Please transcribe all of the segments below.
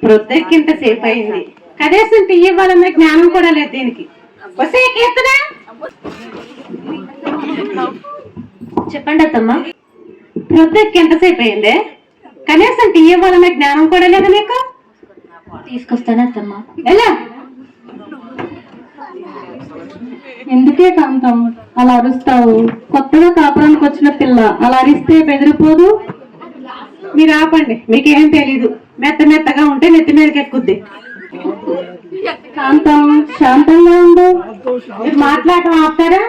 ప్రొద్దెక్కింత సేపు అయింది, కనీసం టీ ఇవ్వాలన్న జ్ఞానం కూడా లేదు దీనికి. వస్తే కీర్తన చెప్పండి అత్తమ్మ. ప్రొద్దెక్కి ఎంతసేపు అయిందే, కనీసం టీ ఇవ్వాలన్న జ్ఞానం కూడా లేదా నీకు? తీసుకొస్తాను అత్తమ్మ. ఎలా? ఎందుకే కాంతం అలా అరుస్తావు? కొత్తగా కాపురానికి వచ్చిన పిల్ల అలా అరిస్తే బెదిరిపోదు? మీరు ఆపండి, మీకేం తెలీదు. మెత్త మెత్తగా ఉంటే నెత్తి మీదకి ఎక్కుద్ది. కాంతం శాంతంగా ఉండు. మీరు మాట్లాడటం ఆపుతారా?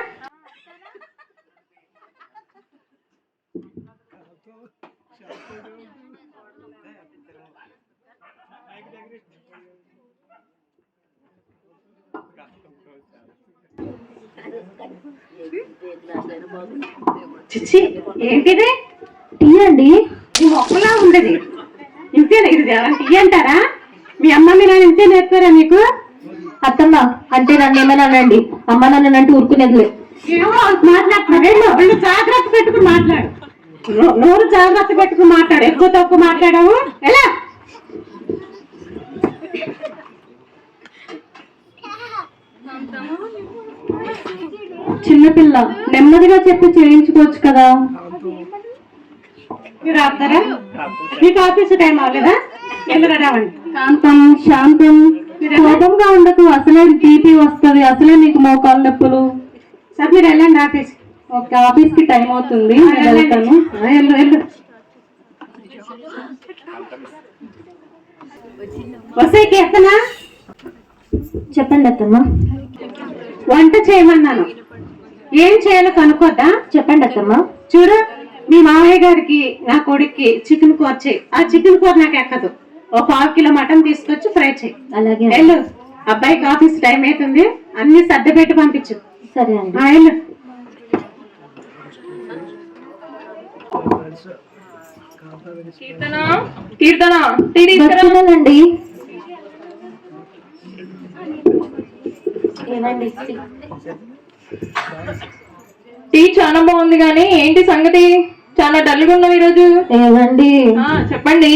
చిచ్చి, ఏంటిది? టీ అండి. ఈ మొక్కలా ఉండేది ఇంతేనా? ఇది టీ అంటారా? మీ అమ్మ మీ నాన్న ఇంతే నేర్పారా మీకు? అత్తమ్మ అంటే నన్ను ఏమైనా అనండి, అమ్మ నన్ను అంటే ఊరుకునేదిలే. ఏమో మాట్లాడుతున్నావు, జాగ్రత్త పెట్టుకుని మాట్లాడు. నోరు జాగ్రత్త పెట్టుకుని మాట్లాడు. ఎక్కువ తక్కువ మాట్లాడావు ఎలా? చిన్నపిల్ల నెమ్మదిగా చెప్పి చేయించుకోవచ్చు కదా. మీరు ఆపుతారా? మీకు ఆఫీసు టైం అవ్వలేదా? ఎందుకు రావండి. కాంతం శాంతం, కోపంగా ఉండకు. అసలే బీపీ వస్తుంది, అసలే నీకు మోకాలు నొప్పులు. సార్ మీరు వెళ్ళండి ఆఫీస్. ఓకే, ఆఫీస్ కి టైం అవుతుంది, నేను వెళ్తాను. వెళ్ళు. వస్తే కీర్తన చెప్పండి అత్తమ్మ. వంట చేయమన్నాను, ఏం చేయాలో కనుక్కోద్దా? చెప్పండి అత్తమ్మ. చూడు, మీ మామయ్య గారికి నా కొడుక్కి చికెన్ కూర చేయి. ఆ చికెన్ కూర నాకు ఎక్కదు. ఒక 1/2 కిలో మటన్ తీసుకొచ్చి ఫ్రై చేయి. అలాగే. వెళ్ళు, అబ్బాయికి ఆఫీస్ టైం అవుతుంది, అన్ని సర్ది పెట్టి పంపించు. సరే అండి. వెళ్ళు. తీసుకురానండి. ఏమండి? టీ చాలా బాగుంది కానీ ఏంటి సంగతి? చాలా డల్గా ఉన్నావు ఈరోజు. ఏమండి? చెప్పండి.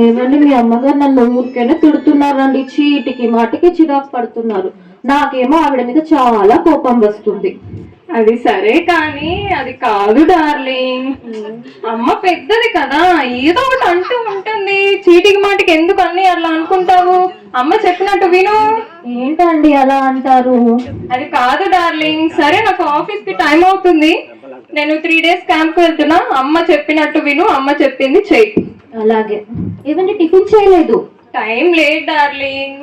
ఏమండి, మీ అమ్మగారు నన్ను ఊరికేనే తిడుతున్నారండి. చీటికి మాటికి చిరాకు పడుతున్నారు. నాకేమో ఆవిడ మీద చాలా కోపం వస్తుంది. అది సరే కానీ అది కాదు డార్లింగ్, అమ్మ పెద్దది కదా, ఏదో ఒకటి అంటూ ఉంటుంది. చీటికి మాటికి ఎందుకు అన్ని అలా అనుకుంటావు? అమ్మ చెప్పినట్టు విను. ఏంటండి అలా అంటారు? అది కాదు డార్లింగ్. సరే, నాకు ఆఫీస్ కి టైం అవుతుంది, నేను 3 డేస్ క్యాంప్ వెళ్తున్నా. అమ్మ చెప్పినట్టు విను, అమ్మ చెప్పింది చెయ్యి. అలాగే. ఏమండి, టిఫిన్ చేయలేదు? Time late darling.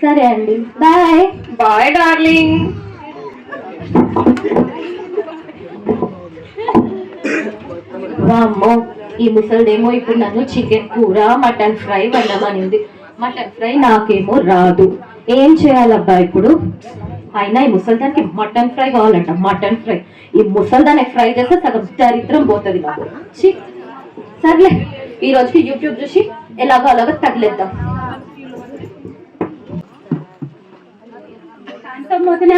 సరే అండి, బాయ్. Bye darling. అమ్మో, ఈ ముసలిదేమో ఇప్పుడు నన్ను చికెన్ కూర మటన్ ఫ్రై వండమనింది. మటన్ ఫ్రై నాకేమో రాదు. ఏం చేయాలబ్బా ఇప్పుడు? అయినా ఈ ముసలిదానికి మటన్ ఫ్రై కావాలంట. మటన్ ఫ్రై ఈ ముసలిదాన్ని ఫ్రై చేస్తే సగం దరిద్రం పోతుంది నాకు. సర్లే, ఈ రోజుకి యూట్యూబ్ చూసి ఎలాగో అలాగో తగిలేద్దాం. కాంతం వదిన,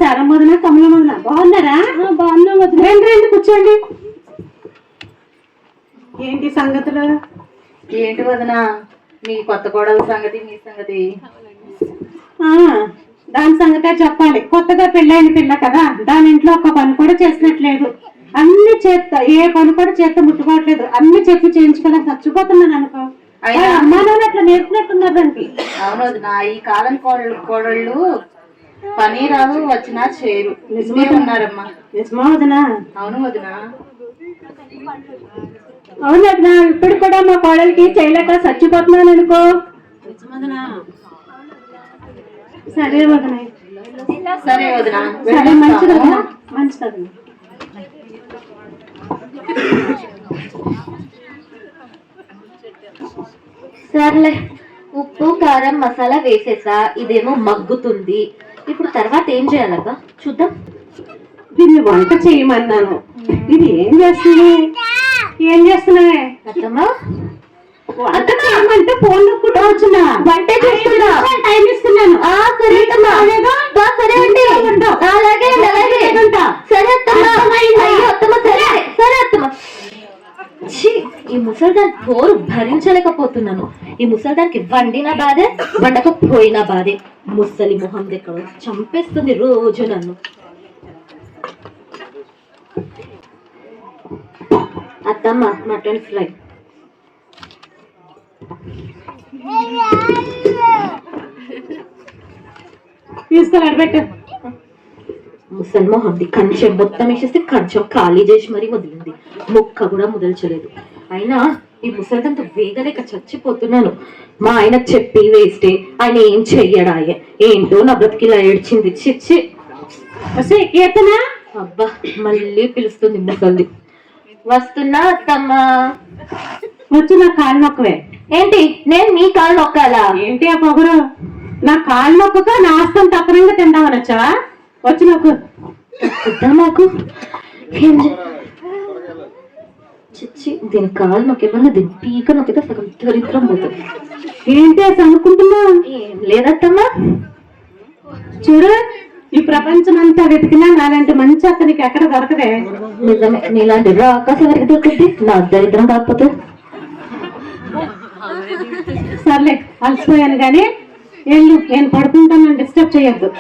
సారం వదిన, కమలం వదిన, బాగున్నారా? బాగున్నా వదిన. రండి కూర్చోండి. ఏంటి సంగతులు? ఏంటి వదిన, మీ కొత్త కోడల సంగతి, మీ సంగతి? దాని సంగతే చెప్పాలి. కొత్తగా పెళ్ళైన పిల్ల కదా, దాని ఇంట్లో ఒక పని కూడా చేసినట్లేదు. అన్ని చేస్తా, ఏ పని కూడా చేస్తే ముట్టుకోవట్లేదు. అన్ని చెప్పి చేయించుకోలేక చచ్చిపోతున్నాను అనుకో. అమ్మా నాన్న అట్లా నేర్పినట్టున్నారు దానికి. అవును వదిన, ఈ కాలం కోడళ్ళు పని రాదు, వచ్చినా చేయరు. నిజమే ఉన్నారమ్మా. నిజమా వదినా? అవును వదిన. అవును వదిన, ఇప్పుడు కూడా మా కోడలికి చేయలేక చచ్చిపోతున్నాను అనుకో. సరే వదిన. సరే వదిన. సరే, మంచిది వదిన, మంచిది. సర్లే, ఉప్పు కారం మసాలా వేసేసా. ఇదేమో మగ్గుతుంది. ఇప్పుడు తర్వాత ఏం చేయాలబ్బా చూద్దాం. దీన్ని వంట చేయమన్నాను, ఇది ఏం చేస్తున్నావే? అత్తమ్మా, వంట చేయమంటే ఫోన్ నొక్కుంటూ వచ్చినా వంట చేస్తున్నా, టైం ఇస్తున్నాను. సరే అత్తమ్మా. సరే అండి, అలాగే అలాగే. సరే అత్తమ్మా. అయ్యో అత్తమ్మ, సరే సరే అత్తమ్మ. ఈ ముసల్దాన్ పోరు భరించలేకపోతున్నాను. ఈ ముసల్దానికి వండిన బాధే, వండకపోయిన బాధే. ముసలి మొహం దగ్గర చంపేస్తుంది రోజు నన్ను. అత్తమ్మ మటన్ ఫ్రై. తీసుకెళ్ళి పెట్టు. ముసలి మొహంది కంచెం మొత్తం వేసేస్తే కంచెం ఖాళీ చేసి మరీ వదిలింది. ముక్క కూడా ముదల్చలేదు. అయినా ఈ ముసలిదంతా వేగలేక చచ్చిపోతున్నాను. మా ఆయన చెప్పి వేస్తే ఆయన ఏం చెయ్యడాయే. ఏంటో నా బ్రతికిలా ఏడ్చింది. చిచ్చి. కీర్తన అబ్బా మళ్ళీ పిలుస్తుంది ముసలిది. వస్తున్నా అత్తమ్మ. వచ్చి నా కాళ్ళు నొక్కవే. ఏంటి నేను మీ కాళ్ళు నొక్కాలా? ఏంటి ఆ పొగరు? నా కాళ్ళు నొక్కక నా ఆస్తం తప్పనంగా తిందామని వచ్చావా? వచ్చి నొక్కు. మాకు చిచ్చి దీని కాలు నొక్కేమన్నా దీని పీక నొక్కితే సగం దరిద్రం పోతుంది. ఏంటి అసలు అనుకుంటున్నా? ఏం లేదత్తమ్మా. చూడు, ఈ ప్రపంచం అంతా వెతికినా నాలాంటి మంచి అతనికి ఎక్కడ దొరకదే. నిజమే, నీలాంటి రాకాశ వరకు దొరుకుతుంది. నా దరిద్రం కాకపోతే. సర్లే అలసిపోయాను కానీ వెళ్ళు, నేను పడుకుంటాను, డిస్టర్బ్ చేయొద్దు.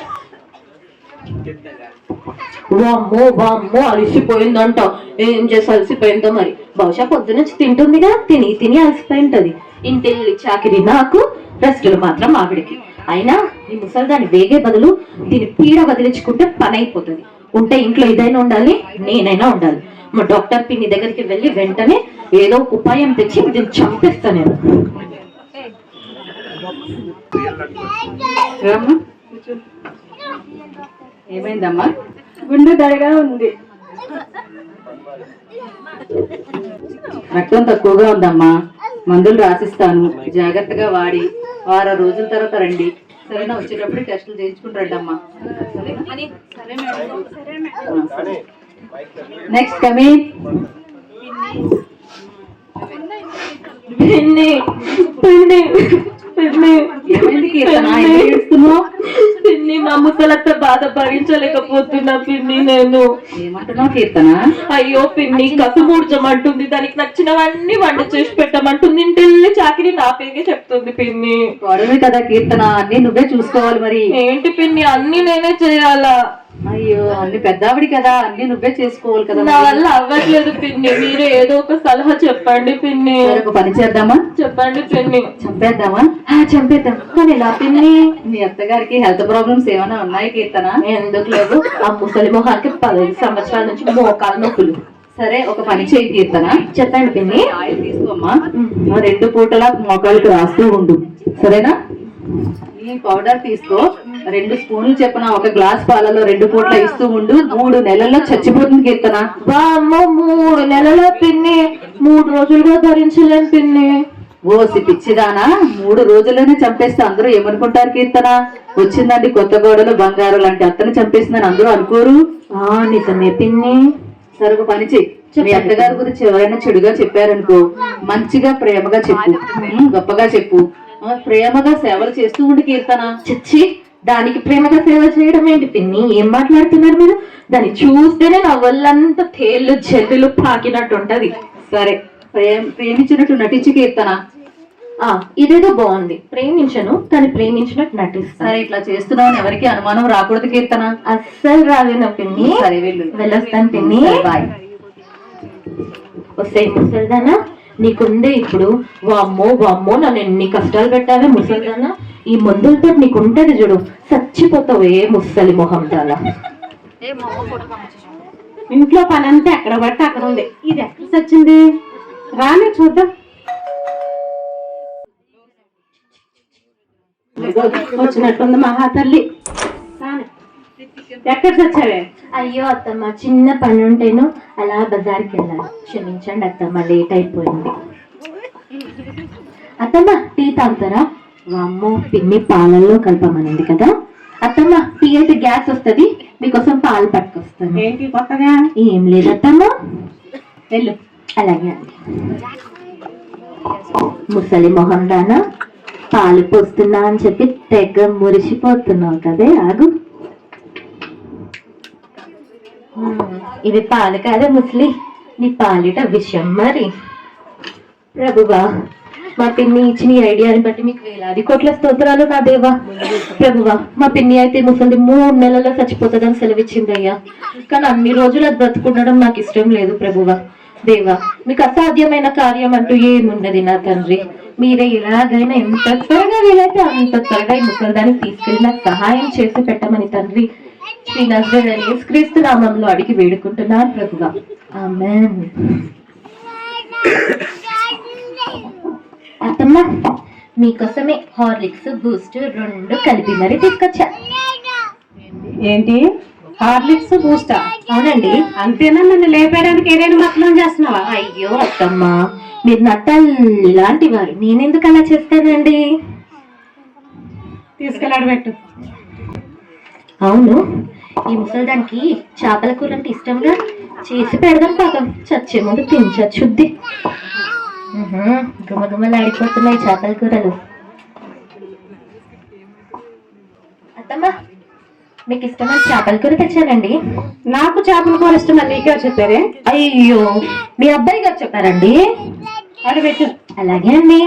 వామ్మో వామ్మో అలసిపోయిందంట. ఏం చేసి అలసిపోయిందో మరి. బహుశా పొద్దునుంచి తింటుందిగా, తిని తిని అలసిపోయింటది. ఇంటిల్లి చాకిరి నాకు, రెస్టులు మాత్రం ఆవిడికి. అయినా ఈ ముసలిదాన్ని వేగే బదులు దీని పీడ వదిలించుకుంటే పని అయిపోతుంది. ఉంటే ఇంట్లో ఇదైనా ఉండాలి, నేనైనా ఉండాలి. మా డాక్టర్ పిన్ని దగ్గరికి వెళ్ళి వెంటనే ఏదో ఒక ఉపాయం తెచ్చి దీన్ని చంపేస్తా నేను. ఏమైందమ్మా? గుండె దడగా ఉంది. రక్తం తక్కువగా ఉందమ్మా. మందులు రాసిస్తాను, జాగ్రత్తగా వాడి వారం రోజుల తర్వాత రండి. సరేనా? వచ్చేటప్పుడు టెస్టులు చేయించుకుంటారమ్మా. Next coming. ఏమైంది కీర్తన? పిన్ని మా ముసలత్త బాధ భరించలేకపోతున్నా పిన్ని. నేను ఏమంటున్నావు కీర్తన? అయ్యో పిన్ని కసు మూడ్చమంటుంది. దానికి నచ్చినవన్నీ వంట చేసి పెట్టమంటుంది. ఇంటిల్లి చాకిరి నా పేగే చెప్తుంది పిన్ని. గొడవే కదా కీర్తన, అన్ని నువ్వే చూసుకోవాలి మరి. ఏంటి పిన్ని అన్ని నేనే చేయాలా? అయ్యో అన్ని పెద్దావిడి కదా, అన్ని నువ్వే చేసుకోవాలి కదా. నా వల్ల అవ్వట్లేదు పిన్ని. మీరే ఏదో ఒక సలహా చెప్పండి పిన్ని. ఒక పని చేద్దామా? చెప్పండి పిన్ని. చంపేద్దామా? చంపేద్దాం. కానీ ఇలా పిన్ని మీ అత్తగారికి హెల్త్ ప్రాబ్లమ్స్ ఏమైనా ఉన్నాయి కీర్తన? ఎందుకు లేదు. ఆ ముసలి మొహానికి 15 సంవత్సరాల నుంచి మోకాలు నొప్పులు. సరే ఒక పని చేయి కీర్తన. చెప్పండి పిన్ని. ఆయిల్ తీసుకోమ్మా. 2 పూటలా మోకాళ్ళకి రాస్తూ ఉండు, సరేనా? ఈ పౌడర్ తీసుకో. 2 స్పూన్లు చెప్పిన ఒక గ్లాస్ పాలలో 2 పూట్ల ఇస్తూ ఉండు. 3 నెలల్లో చచ్చిపోతుంది కీర్తన. వామ్మో 3 నెలల పిన్ని. 3 రోజులుగా భరించలేను పిన్ని. ఓసి పిచ్చిదానా, 3 రోజుల్లోనే చంపేస్తే అందరూ ఏమనుకుంటారు కీర్తన? వచ్చిందండి కొత్త గోడలు బంగారు లాంటి అత్తని చంపేసిందని అందరూ అనుకోరు. నిజమే పిన్ని. సరుకు పని చెయ్యి. మీ అత్తగారి గురించి ఎవరైనా చెడుగా చెప్పారనుకో, మంచిగా ప్రేమగా చెప్పు, గొప్పగా చెప్పు. ప్రేమగా సేవలు చేస్తూ ఉండి కీర్తన. చిచ్చి దానికి ప్రేమగా సేవ చేయడం ఏంటి పిన్ని? ఏం మాట్లాడుతున్నారు మీరు? దాన్ని చూస్తేనే నా వల్లంతా తేళ్లు జల్లులు పాకినట్టు ఉంటది. సరే ప్రేమించినట్టు నటించి కీర్తన. ఇదేదో బాగుంది. ప్రేమించను కానీ ప్రేమించినట్టు నటిస్తా. సరే ఇట్లా చేస్తున్నావు, ఎవరికి అనుమానం రాకూడదు కీర్తన. అస్సలు రాలేనా పిన్ని? సరే వెళ్ళు. వెళ్ళొస్తాను పిన్ని. బాయ్. వస్తే ముసల్దానా నీకుందే ఇప్పుడు. వామ్మో వామ్మో నన్ను ఎన్ని కష్టాలు పెట్టావే ముసల్దానా. ఈ మందులతో నీకు ఉంటది చూడు, చచ్చిపోతావు ఏ ముసలి మొహం తాలా. ఇంట్లో పని అంతా ఎక్కడ పడితే అక్కడ ఉంది. ఇది ఎక్కడ చచ్చింది? రాని చూద్దాం. వచ్చినట్టుంది మహాతల్లి. ఎక్కడ చచ్చావే? అయ్యో అత్తమ్మ చిన్న పని ఉంటేను అలా బజార్కి వెళ్ళాలి. క్షమించండి అత్తమ్మ, లేట్ అయిపోయింది. అత్తమ్మ టీ తాగుతారా? వామ్మో పిన్ని పాలల్లో కలపమనింది కదా. అత్తమ్మ టీ అయితే గ్యాస్ వస్తుంది, మీకోసం పాలు పట్టుకొస్తాను. ఏంటి కొత్తగా? ఏం లేదు అత్తమ్మ, వెళ్ళు. అలాగే అండి. ముసలి మొహం దానా పాలు పోస్తున్నా అని చెప్పి తెగ మురిసిపోతున్నావు కదే. ఆగు, ఇవి పాలు కాదే ముసలి, నీ పాలిట విషయం మరి. ప్రభువా, మా పిన్ని ఇచ్చిన ఈ ఐడియాని బట్టి మీకు వేలాది కోట్ల స్తోత్రాలు నా దేవా. ప్రభువా, మా పిన్ని అయితే ముసలి 3 నెలల్లో చచ్చిపోతుందని సెలవిచ్చిందయ్యా. కానీ అన్ని రోజులు అది బ్రతుకుండడం నాకు ఇష్టం లేదు ప్రభువా. దేవా, మీకు అసాధ్యమైన కార్యం అంటూ ఏమున్నది నా తండ్రి. మీరే ఎలాగైనా ఎంత త్వరగా వీలైతే అంత త్వరగా ఈ ముసలిదానికి తీసుకెళ్ళి నాకు సహాయం చేసి పెట్టమని తండ్రి శ్రీ నజరేయుడైన యేసుక్రీస్తు నామములో అడిగి వేడుకుంటున్నాను ప్రభువా. ఆమేన్. అత్తమ్మ, మీకోసమే హార్లిక్స్ బూస్ట్ 2 కలిపి మరీ తీసుకొచ్చా. ఏంటి హార్లిక్స్ బూస్టా? అవునండి. అంతేనా? నన్ను లేపేయడానికి ఏదైనా మతలం చేస్తున్నావా? అయ్యో అత్తమ్మ, మీరు నట్టల్లి లాంటి వారు, నేనెందుకు అలా చేస్తానండి? తీసుకెళ్ళాడు పెట్టు. అవును, ఈ ముసలిదానికి చేపల కూర అంటే ఇష్టంగా, చేసి పెడదాం పాపం, చచ్చే ముందు తినచ్చుద్ది. గుమగుమలాడిపోతున్నాయి చేపల కూరలు. అత్తమ్మ, మీకు ఇష్టమైన చేపల కూర తెచ్చానండి. నాకు చేపల కూర ఇష్టం అని నీకే చెప్పారే? అయ్యో, మీ అబ్బాయి గారు చెప్పారండి. అది పెట్టు. అలాగే అండి.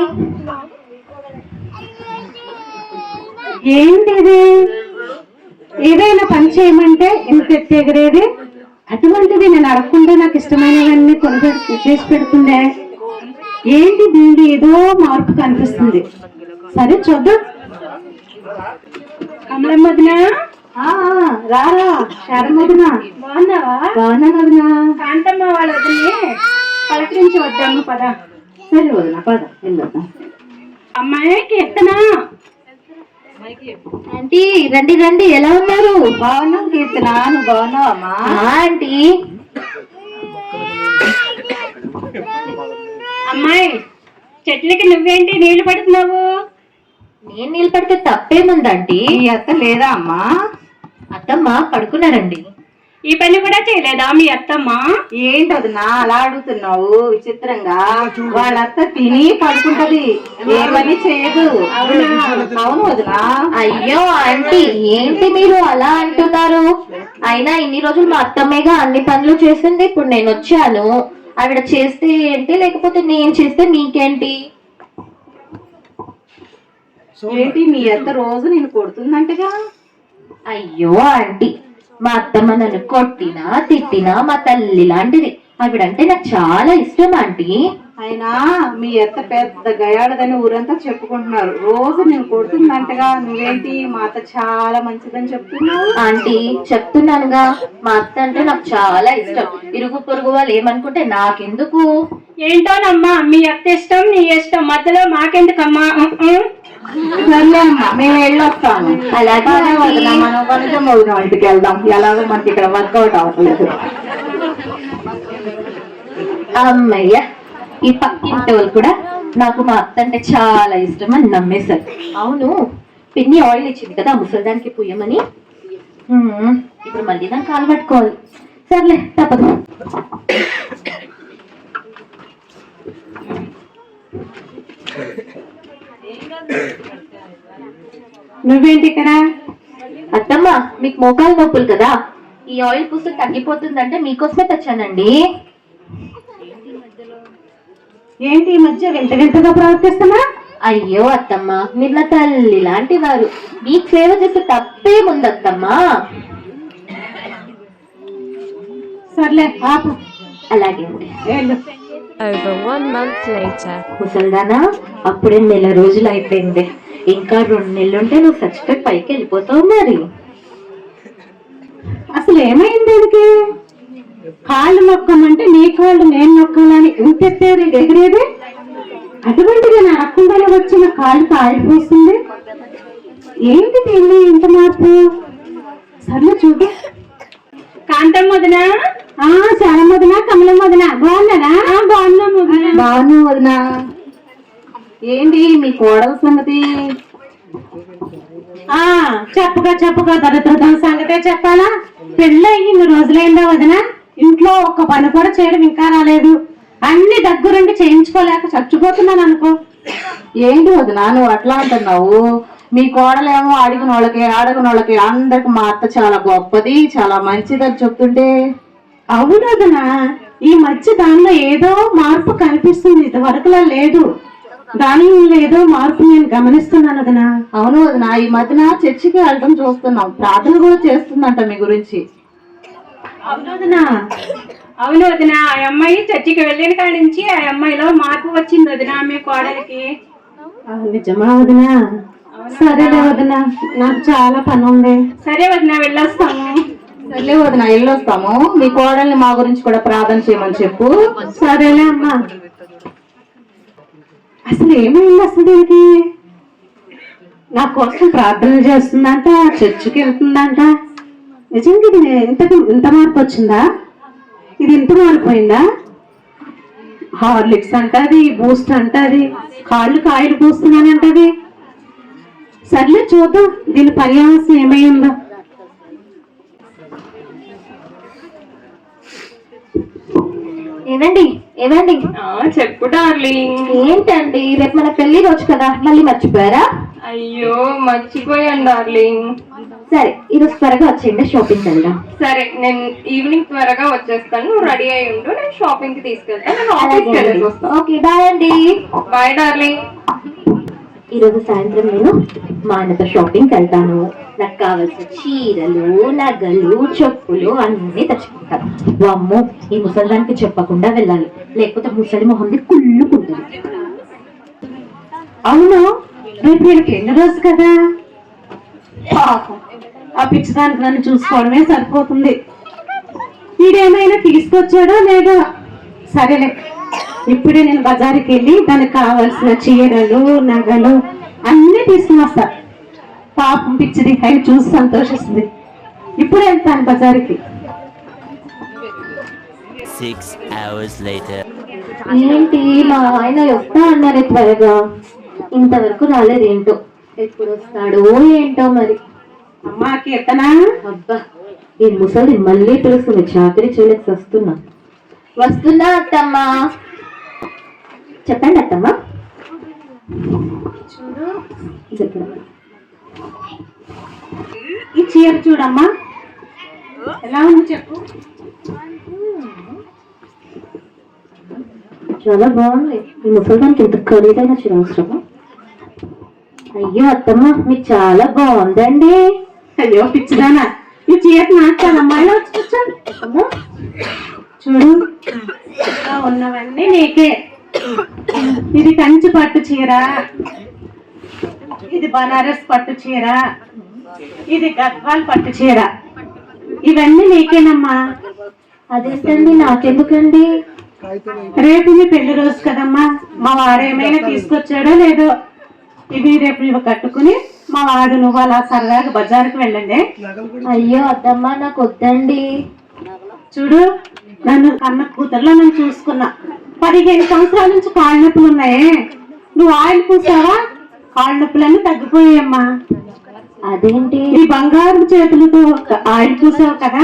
ఏంటి ఇది? ఏదైనా పని చేయమంటే ఇంత ఎగరేది, అటువంటిది నేను అడగకుండా నాకు ఇష్టమైనవన్నీ కొనుగోలు చేసి పెడుతుండే. ఏంటి దీనికి ఏదో మార్పు కనిపిస్తుంది. సరే చూద్దాం. కమలం వదినా, రారా. శరం వదినా, బాగున్నావా? బాగున్నా వదినా. కాంతమ్మ వాళ్ళ వదిలే పలకరించి వద్దాము పద. సరే వదినా, పద వెళ్ళొద్దాం. అమ్మాయి కీర్తన. ఆంటీ, రండి రండి, ఎలా ఉన్నారు? బాగున్నాం కీర్తన, నువ్వు బాగున్నావు అమ్మా? ఆంటీ. అమ్మాయి, చెట్లకి నువ్వేంటి నీళ్లు పడుతున్నావు? నేను నీళ్ళు పడితే తప్పేముందంటీ? ఈ అత్త లేదా అమ్మా? అత్తమ్మ పడుకున్నారండి. ఈ పని కూడా చేయలేదా మీ అత్తమ్మ? ఏంటదినా అలా అడుగుతున్నావు విచిత్రంగా? వాళ్ళ అత్త తిని పడుకుంటది, ఏ పని చేయదు. అవును వదినా. అయ్యో ఆంటీ, ఏంటి మీరు అలా అంటున్నారు? అయినా ఇన్ని రోజులు మా అత్తమ్మేగా అన్ని పనులు చేసింది. ఇప్పుడు నేను వచ్చాను, ఆవిడ చేస్తే ఏంటి, లేకపోతే నేను చేస్తే మీకేంటి? ఏంటి మీ అత్త రోజు నేను కొడుతుందంటగా? అయ్యో ఆంటీ, మా అత్తమ్మ నన్ను కొట్టినా తిట్టినా మా తల్లి లాంటిది. ఆవిడంటే నాకు చాలా ఇష్టం ఆంటీ. అయినా మీ అత్త పెద్ద గయాడదని ఊరంతా చెప్పుకుంటున్నారు. రోజు నేను కొడుతుందంటగా, నువ్వేంటి మా అత్త చాలా మంచిదని చెప్తున్నావు? ఆంటీ, చెప్తున్నానుగా, మా అత్త అంటే నాకు చాలా ఇష్టం. ఇరుగు పొరుగు వాళ్ళు ఏమనుకుంటే నాకెందుకు? ఏంటోనమ్మా, మీ అత్త ఇష్టం నీ ఇష్టం, మధ్యలో మాకెందుకమ్మా? సర్లే అమ్మా, మేము వెళ్ళొస్తాము. అలాగే మనం కొంచెం వదిన ఇంటికి వెళ్దాం. ఎలాగో మనకి ఇక్కడ వర్కౌట్ అవ్వట్లేదు. అమ్మయ్య, ఈ పక్కింటి వాళ్ళు కూడా నాకు మా అత్త అంటే చాలా ఇష్టం అని నమ్మేశారు. అవును, పిన్ని ఆయిల్ ఇచ్చింది కదా ముసలిదానికి పుయ్యమని. ఇప్పుడు మళ్ళీ దాన్ని కాలు పట్టుకోవాలి. సర్లే, తప్పదు. నువ్వేంటి ఇక్కడ? అత్తమ్మ, మీకు మోకాలు నొప్పులు కదా, ఈ ఆయిల్ పూస్తే తగ్గిపోతుందంటే మీకోసమే తెచ్చానండి. ఏంటి ఈ మధ్య వింత వింతగా ప్రవర్తిస్తున్నా? అయ్యో అత్తమ్మ, మీరు నా తల్లి లాంటి వారు, మీకు సేవ చేసే తప్పేముంది అత్తమ్మ. సర్లే ఆపు. అలాగే అండి. Over 1 month later. ముసల్దానా, అప్పుడే 1 నెల రోజులు అయిపోయింది. ఇంకా 2 నెలలుంటే నువ్వు చచ్చిపోయి పైకి వెళ్ళిపోతావు. మరి అసలు ఏమైంది దీనికి? కాళ్ళు నొక్కమంటే నీ కాళ్ళు నేను నొక్కాలని ఇంకెత్తారు ఎగిరేది. అటువంటిది నా రక్తంగానే వచ్చిన కాళ్ళు కాలిపోతుంది. ఏంటి దీన్ని ఇంత మార్పు? సర్లే చూడు. కాంతం వదిన, చాలా వదిన, కమలం వదిన, బాగున్నారా? బాగున్నాం వదిన. బాగున్నాం వదిన. ఏంటి మీ కోడల సంగతి? చెప్పుగా దరిద్రం సంగతే చెప్పాలా? పెళ్ళి ఇన్ని రోజులైందా వదిన? ఇంట్లో ఒక్క పని కూడా చేయడం ఇంకా రాలేదు. అన్ని దగ్గరుండి చేయించుకోలేక చచ్చిపోతున్నాను అనుకో. ఏంటి వదిన నువ్వు అట్లా అంటున్నావు? మీ కోడలేమో అడిగిన వాళ్ళకి అందరికి మా అత్త చాలా గొప్పది, చాలా మంచిది అని చెప్తుంటే. అవును వదిన, ఈ మధ్య దానిలో ఏదో మార్పు కనిపిస్తుంది, ఇదివరకులా లేదు. దానిలో ఏదో మార్పు నేను గమనిస్తున్నాను వదినా. అవును వదినా, ఈ మధ్యన చర్చికి వెళ్ళడం చూస్తున్నాం, ప్రార్థన కూడా చేస్తుందంట మీ గురించి. అవును వదినా. అవును వదిన, ఆ అమ్మాయి చర్చికి వెళ్ళిన కాడి నుంచి ఆ అమ్మాయిలో మార్పు వచ్చింది వదిన మీ కోడలికి. నిజమా వదినా? సరేలే వదినా, నాకు చాలా పని ఉంది. సరే వదిన, వెళ్ళొస్తాము. సర్లే వదిన, వెళ్ళొస్తాము. మీ కోడల్ని మా గురించి కూడా ప్రార్థన చేయమని చెప్పు. సరేలే అమ్మా. అసలు ఏమైంది అసలు దీనికి? నా కోసం ప్రార్థన చేస్తుందంట, చర్చికి వెళ్తుందంట. నిజంగా ఇది ఇంత మార్పు వచ్చిందా? ఇది ఇంత మారిపోయిందా? హార్లిక్స్ అంటది, బూస్ట్ అంటది, కాయలు పూస్తున్నానంటది. సర్లే చూద్దాం దీని పర్యావసం ఏమైందో. ఏవండి ఏవండి, చెప్పు డార్లింగ్. ఏంటండి రేపు మన పెళ్లి రోజు కదా, మళ్ళీ మర్చిపోయారా? అయ్యో మర్చిపోయాను డార్లింగ్. సరే ఈరోజు త్వరగా వచ్చేయండి, షాపింగ్ వెళ్దాం. సరే నేను ఈవినింగ్ త్వరగా వచ్చేస్తాను, నువ్వు రెడీ అయి ఉండు, నేను షాపింగ్ కి తీసుకెళ్తాను. నేను ఆఫీస్కి వెళ్ళేసి వస్తాను. ఓకే బాయ్ అండి. Bye darling. ఈరోజు సాయంత్రం నేను మా ఆయనతో షాపింగ్కి వెళ్తాను. నాకు కావాల్సిన చీరలు, నగలు, చెప్పులు అన్నీ తెచ్చుకుంటాను. వామ్మో, ఈ ముసలిదానికి చెప్పకుండా వెళ్ళాలి, లేకపోతే ముసలి మొహంది కుళ్ళుకుంటుంది. అవును, రేపు నేను పెళ్లి రోజు కదా. పాపం ఆ పిచ్చిదానికి నన్ను చూసుకోవడమే సరిపోతుంది. వీడేమైనా తీసుకొచ్చాడో లేదో. సరేలే, ఇప్పుడే నేను బజారుకి వెళ్ళి దానికి కావాల్సిన చీరలు, నగలు అన్నీ తీసుకుని వస్తా. పాపం పిచ్చిది ఆయన చూసి సంతోషిస్తుంది. ఇప్పుడు వెళ్తాను బజారుకి. 6 hours later. ఏంటి మా ఆయన వస్తా అన్నారే త్వరగా, ఇంతవరకు రాలేదేంటో. ఎప్పుడు వస్తాడో ఏంటో మరి. అమ్మా కీర్తన, అబ్బా ఈ ముసలి మళ్ళీ పిలుస్తుంది, చాకరీ చేయలేక వస్తున్నా. వస్తున్నా అత్తమ్మా. చెప్పండి అత్తమ్మా. ఈ చీర చూడమ్మా, ఎలా ఉంది చెప్పు. చాలా బాగుంది. ఈ ముసలిదానికి ఇంత ఖరీదైన చీర అవసరమా? అయ్యో అత్తమ్మ, మీకు చాలా బాగుందండి. అయ్యో పిచ్చిదానా, ఈ చీర నాకు కదమ్మా. ఇలా వచ్చి కూర్చో. చూడు, ఇలా ఉన్నవన్నీ నీకే. ఇది కంచి పట్టు చీర, ఇది బనారస్ పట్టు చీర, ఇది గద్వాల్ పట్టు చీర. ఇవన్నీ నీకేనమ్మా. అదేంటండి, నాకెందుకండి? రేపు మీ పెళ్లి రోజు కదమ్మా, మా వాడు ఏమైనా తీసుకొచ్చాడో లేదో. ఇవి రేపు నువ్వు కట్టుకుని మా వాడు నువ్వు అలా సరదాగా బజారుకు వెళ్ళండి. అయ్యో అత్తమ్మ, నాకు వద్దండి. చూడు, నన్ను అన్న కూతుర్లో నేను చూసుకున్నా. 15 సంవత్సరాల నుంచి కాళ్ళ నొప్పులు ఉన్నాయే. నువ్వు ఆయిల్ పూసావా, కాళ్ళ నొప్పులన్నీ తగ్గిపోయాయమ్మా. అదేంటి? ఈ బంగారు చేతులతో ఆయిల్ పూసావు కదా,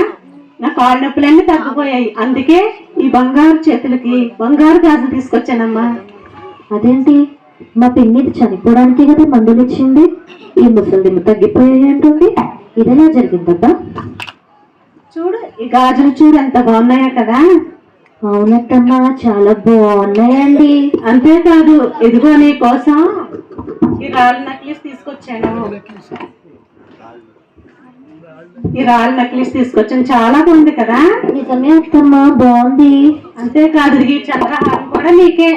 నా కాళ్ళ నొప్పులన్నీ తగ్గిపోయాయి. అందుకే ఈ బంగారు చేతులకి బంగారు గాజులు తీసుకొచ్చానమ్మా. అదేంటి, మా పిన్ని చనిపోవడానికి కదా మందులు ఇచ్చింది, ఈ ముసలిది తగ్గిపోయాయి అంటుంది. ఇదెలా జరిగిందబ్బా? చూడు, ఈ గాజులు చూడు ఎంత బాగున్నాయో కదా. అవునత్తమ్మా, చాలా బాగున్నాయండి. అంతేకాదు, ఇదిగో నీ కోసం ఈ రాళ్ళ నక్లీస్ తీసుకొచ్చాను. చాలా బాగుంది కదా. నిజమే అత్తమ్మా, బాగుంది. అంతేకాదు, ఈ చంద్రహారం కూడా నీకే.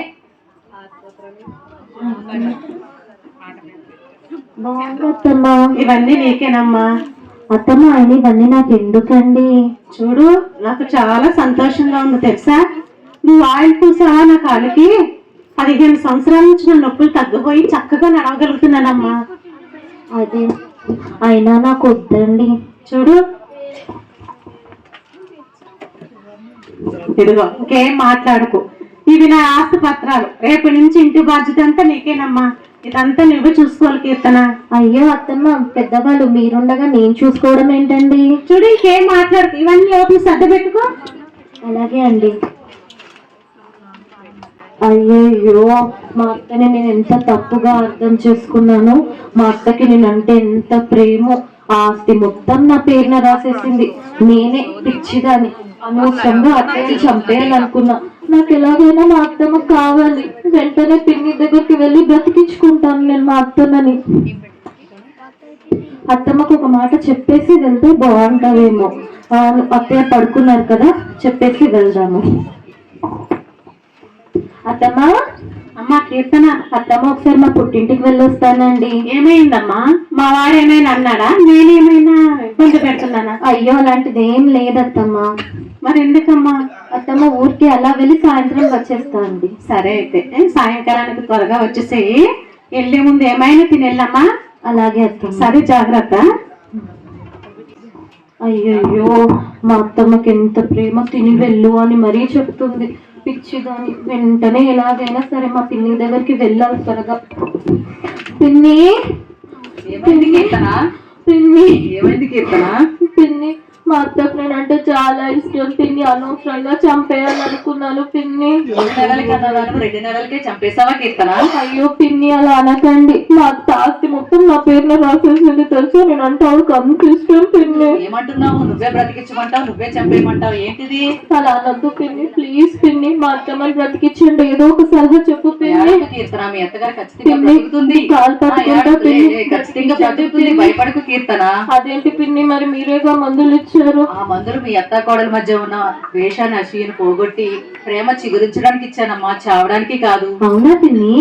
బాగుంది అత్తమ్మా. ఇవన్నీ నీకేనమ్మా. అత్తమ్మ, ఆయన ఇవన్నీ నాకు ఎందుకండి? చూడు, నాకు చాలా సంతోషంగా ఉంది తెలుసా. నువ్వు ఆయిల్ పూసావా నా కాలుకి, 15 సంవత్సరాల నుంచి నా నొప్పులు తగ్గిపోయి చక్కగా నడవగలుగుతున్నానమ్మా. అదే, అయినా నాకు వద్దండి. చూడు, ఇదిగో ఇంకేం మాట్లాడుకు. ఇవి నా ఆస్తి పత్రాలు. రేపు నుంచి ఇంటి బాధ్యత అంతా నీకేనమ్మా. ఇదంతా నువ్వు చూసుకోవాలి కీర్తన. అయ్యో అత్తమ్మ, పెద్దవాళ్ళు మీరుండగా నేను చూసుకోవడం ఏంటండి? చూడు, ఇంకేం మాట్లాడుకు. ఇవన్నీ లోపల సర్ద పెట్టుకో. అలాగే అండి. అయ్యో, మా అత్తని నేను ఎంత తప్పుగా అర్థం చేసుకున్నాను. మా అత్తకి నేనంటే ఎంత ప్రేమో, ఆస్తి మొత్తం నా పేరున రాసేసింది. నేనే పిచ్చిదాన్ని. అనవసరంగా అత్తయ్యని చంపేయాలనుకున్నా. నాకు ఎలాగైనా మా అత్తమ్మ కావాలి. వెంటనే పిన్ని దగ్గరికి వెళ్ళి బ్రతికించుకుంటాను నేను మా అత్తమ్మని. అత్తమ్మకు ఒక మాట చెప్పేసి వెళ్తే బాగుంటావేమో. అత్తయ్య పడుకున్నారు కదా, చెప్పేసి వెళ్దాము. అత్తమ్మ, అమ్మా కీర్తన, అత్తమ్మ ఒకసారి మా పుట్టింటికి వెళ్ళొస్తానండి. ఏమైందమ్మా? మా వాడు ఏమైనా అన్నాడా? నేనేమైనా ఇబ్బంది పెడుతున్నానా? అయ్యో అలాంటిది ఏం లేదత్తమ్మ. మరి ఎందుకమ్మా? అత్తమ్మ ఊరికి అలా వెళ్ళి సాయంత్రం వచ్చేస్తా అండి. సరే అయితే సాయంకాలానికి త్వరగా వచ్చేసేయి. వెళ్ళే ముందు ఏమైనా తినెళ్ళమ్మా. అలాగే అత్తమ్మ. సరే, జాగ్రత్త. అయ్యయ్యో, మా అత్తమ్మకి ఎంత ప్రేమ, తిని వెళ్ళు అని మరీ చెప్తుంది. పిచ్చిదాన్ని. వెంటనే ఎలాగైనా సరే మా పిన్ని దగ్గరికి వెళ్ళాలి త్వరగా. పిన్ని, ఏమైంది కీర్తన? పిన్ని, మా అత్తకు నేనంటే చాలా ఇష్టం పిన్ని. అనవసరంగా చంపేయాలనుకున్నాను పిన్ని. 3 నెలల కన్నా 2 నెలలకే చంపేసావా కీర్తన? అయ్యో పిన్ని, అలా అనకండి. మా అత్త ఆస్తి మొత్తం నా పేరున రాసేసింది తెలుసా. నేనంటే ఆవిడకి అంత ఇష్టం పిన్ని. ఏమంటున్నావు? నువ్వే బ్రతికించమంటావు, నువ్వే చంపేయమంటావు, ఏంటిది? అలా అనొద్దు పిన్ని, ప్లీజ్ పిన్ని. మా అత్తమ్మని బ్రతికించండి. ఏదో ఒక సలహా చెప్పు పిన్ని. కీర్తన, మీ అత్తగారు ఖచ్చితంగా బ్రతుకుతుంది. కాలు పట్టుకుంటా పిన్ని. ఖచ్చితంగా బ్రతుకుతుంది, భయపడకు కీర్తన. అదేంటి పిన్ని, మరి మీరేగా మందులు ఇచ్చారు. ఆ మందులు మీ అత్త కోడల మధ్య ఉన్న ద్వేషాన్ని అసూయను పోగొట్టి ప్రేమ చిగురించడానికి ఇచ్చానమ్మా, చావడానికి కాదు. అవునా పిన్ని?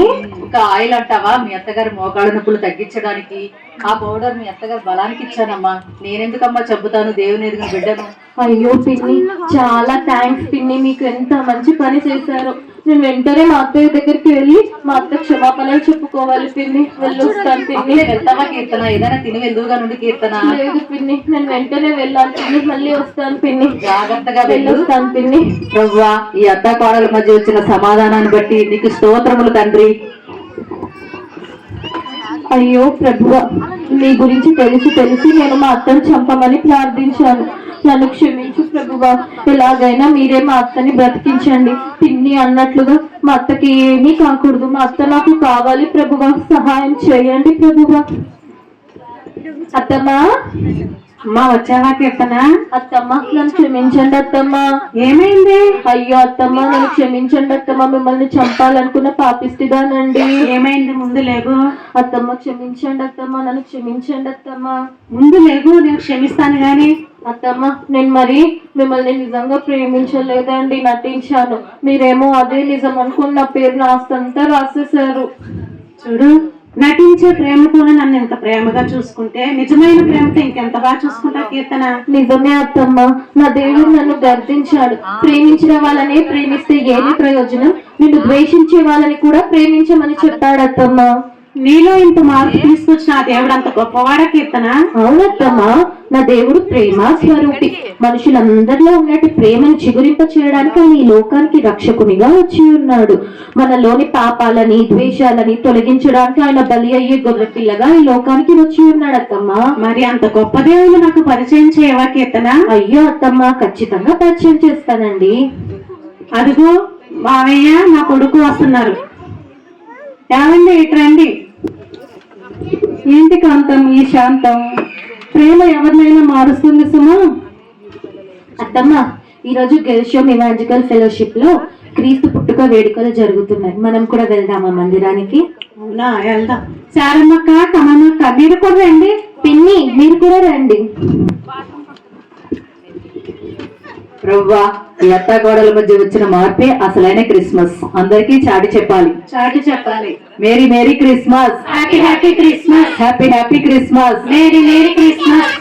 ఇంకా ఆయిల్ అంటావా? మీ అత్తగారి మోకాళ్ళ నొప్పులు తగ్గించడానికి. ఆ పౌడర్ మీ అత్తగారి బలానికి ఇచ్చానమ్మా. నేనెందుకమ్మా చంపుతాను దేవుని ఎదిగిన బిడ్డను? అయ్యో పిన్ని, చాలా థ్యాంక్స్ పిన్ని. మీకు ఎంత మంచి పని చేశారు. నేను వెంటనే మా అత్తయ్య దగ్గరికి వెళ్ళి మా అత్త క్షమాపణలు చెప్పుకోవాలి పిన్ని. వెళ్ళొస్తాను పిన్ని. వెళ్తావా కీర్తన? ఏదైనా తిని వెళ్దుగా నుండి కీర్తన. లేదు పిన్ని, నేను వెంటనే వెళ్ళాను పిన్ని. మళ్ళీ వస్తాను పిన్ని. జాగ్రత్తగా వెళ్ళొస్తాను పిన్ని. ప్రభువా, ఈ అత్త కోడల మధ్య వచ్చిన సమాధానాన్ని బట్టి నీకు స్తోత్రములు తండ్రి. అయ్యో ప్రభువా, మీ గురించి తెలిసి నేను మా అత్తను చంపమని ప్రార్థించాను. నన్ను క్షమించు ప్రభువా. ఎలాగైనా మీరే మా అత్తని బ్రతికించండి. పిన్ని అన్నట్లుగా మా అత్తకి ఏమీ కాకూడదు. మా అత్త నాకు కావాలి ప్రభువా. సహాయం చేయండి ప్రభువా. అత్తమ్మా, అమ్మా వచ్చావా కీర్తన? అత్తమ్మ నన్ను క్షమించండి అత్తమ్మ. ఏమైంది? అయ్యో అత్తమ్మ, నన్ను క్షమించండి అత్తమ్మ. మిమ్మల్ని చంపాలనుకున్న పాపిష్టిదానండి. ఏమైంది? ముందు లేగు. అత్తమ్మ క్షమించండి అత్తమ్మ, నన్ను క్షమించండి అత్తమ్మ. ముందు లేగు, నేను క్షమిస్తాను గాని. అత్తమ్మ, నేను మరి మిమ్మల్ని నిజంగా ప్రేమించలేదండి, నటించాను. మీరేమో అదే నిజం అనుకుని నా పేరు రాస్తంతా రాసేశారు. చూడు, నటించే ప్రేమతోనే నన్ను ఎంత ప్రేమగా చూసుకుంటే నిజమైన ప్రేమతో ఇంకెంత బాగా చూసుకుంటా కీర్తన. నిజమే అత్తమ్మ, నా దేవుడు నన్ను గర్దించాడు. ప్రేమించిన వాళ్ళనే ప్రేమిస్తే ఏమి ప్రయోజనం, నిన్ను ద్వేషించే వాళ్ళని కూడా ప్రేమించమని చెప్పాడు అత్తమ్మ. నీలో ఇంత మార్పు తీసుకొచ్చిన ఆ దేవుడు అంత గొప్పవాడా కీర్తన? అవునత్తమ్మ, నా దేవుడు ప్రేమ స్వరూపి. మనుషులందరిలో ఉన్నట్టు ప్రేమను చిగురింప చేయడానికి ఆయన ఈ లోకానికి రక్షకునిగా వచ్చి ఉన్నాడు. మనలోని పాపాలని ద్వేషాలని తొలగించడానికి ఆయన బలి అయ్యే గొర్రె పిల్లగా ఈ లోకానికి వచ్చి ఉన్నాడు అత్తమ్మ. మరి అంత గొప్ప దేవుడు నాకు పరిచయం చేయవా కీర్తన? అయ్యో అత్తమ్మ, ఖచ్చితంగా పరిచయం చేస్తానండి. అదిగో మావయ్య, నా కొడుకు వస్తున్నారు. ఏమండి, ఇట్రండి. ఏంటి కాంతం ఈ శాంతం? ప్రేమ ఎవరినైనా మారుస్తుంది సుమా. అత్తమ్మ, ఈరోజు గెల్షోమ్ ఇవాంజికల్ ఫెలోషిప్ లో క్రీస్తు పుట్టుక వేడుకలు జరుగుతున్నాయి. మనం కూడా వెళ్దామా మందిరానికి? అవునా, వెళ్దాం. శారమ్మక్క, కమమ్మక్క, మీరు కూడా రండి. పిన్ని, మీరు కూడా రండి. ప్రవ్వా, ఈ అత్త గోడల మధ్య వచ్చిన మార్పే అసలైన క్రిస్మస్. అందరికీ చాటి చెప్పాలి. Merry merry Christmas. Happy happy Christmas. Happy happy Christmas. Merry merry Christmas.